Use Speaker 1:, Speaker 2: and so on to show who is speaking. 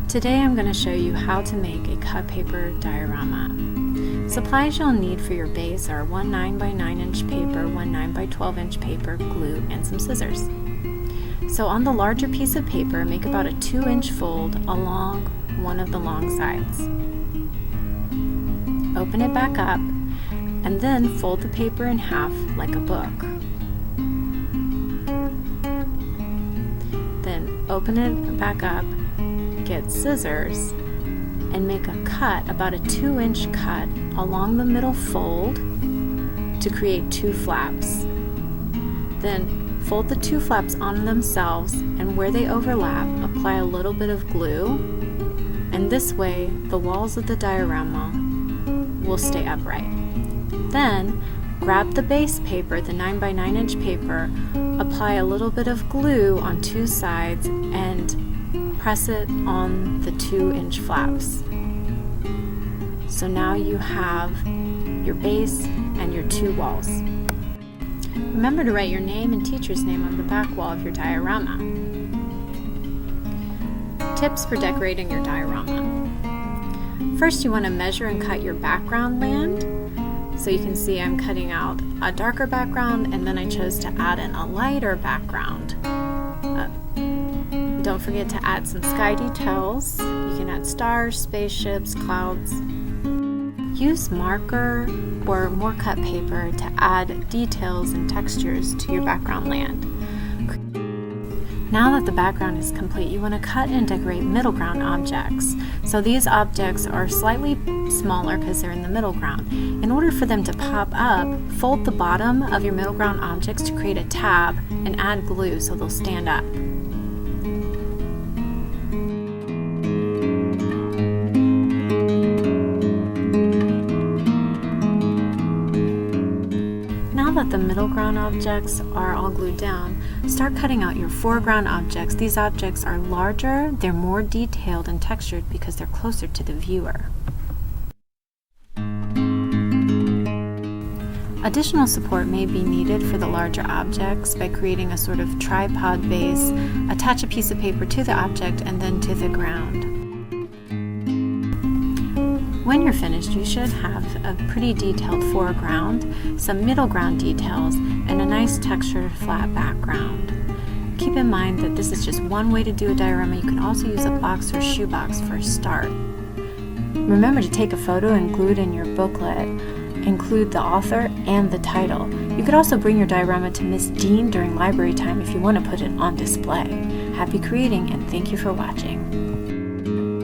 Speaker 1: Today I'm going to show you how to make a cut paper diorama. Supplies you'll need for your base are 1 9x9 inch paper, 1 9x12 inch paper, glue, and some scissors. So on the larger piece of paper, make about a 2-inch fold along one of the long sides. Open it back up and then fold the paper in half like a book. Then open it back up, get scissors, and make a cut, about a 2-inch cut along the middle fold to create 2 flaps. Then fold the 2 flaps on themselves, and where they overlap, apply a little bit of glue, and this way the walls of the diorama will stay upright. Then grab the base paper, the 9x9 inch paper, apply a little bit of glue on 2 sides, and press it on the 2-inch flaps. So now you have your base and your 2 walls. Remember to write your name and teacher's name on the back wall of your diorama. Tips for decorating your diorama. First, you want to measure and cut your background land. So you can see I'm cutting out a darker background, and then I chose to add in a lighter background. Don't forget to add some sky details. You can add stars, spaceships, clouds. Use marker or more cut paper to add details and textures to your background land. Now that the background is complete, you want to cut and decorate middle ground objects. So these objects are slightly smaller because they're in the middle ground. In order for them to pop up, fold the bottom of your middle ground objects to create a tab and add glue so they'll stand up. Now that the middle ground objects are all glued down, start cutting out your foreground objects. These objects are larger, they're more detailed and textured because they're closer to the viewer. Additional support may be needed for the larger objects by creating a sort of tripod base. Attach a piece of paper to the object and then to the ground. When you're finished, you should have a pretty detailed foreground, some middle ground details, and a nice textured flat background. Keep in mind that this is just one way to do a diorama. You can also use a box or shoebox for a start. Remember to take a photo and glue it in your booklet. Include the author and the title. You could also bring your diorama to Miss Dean during library time if you want to put it on display. Happy creating, and thank you for watching.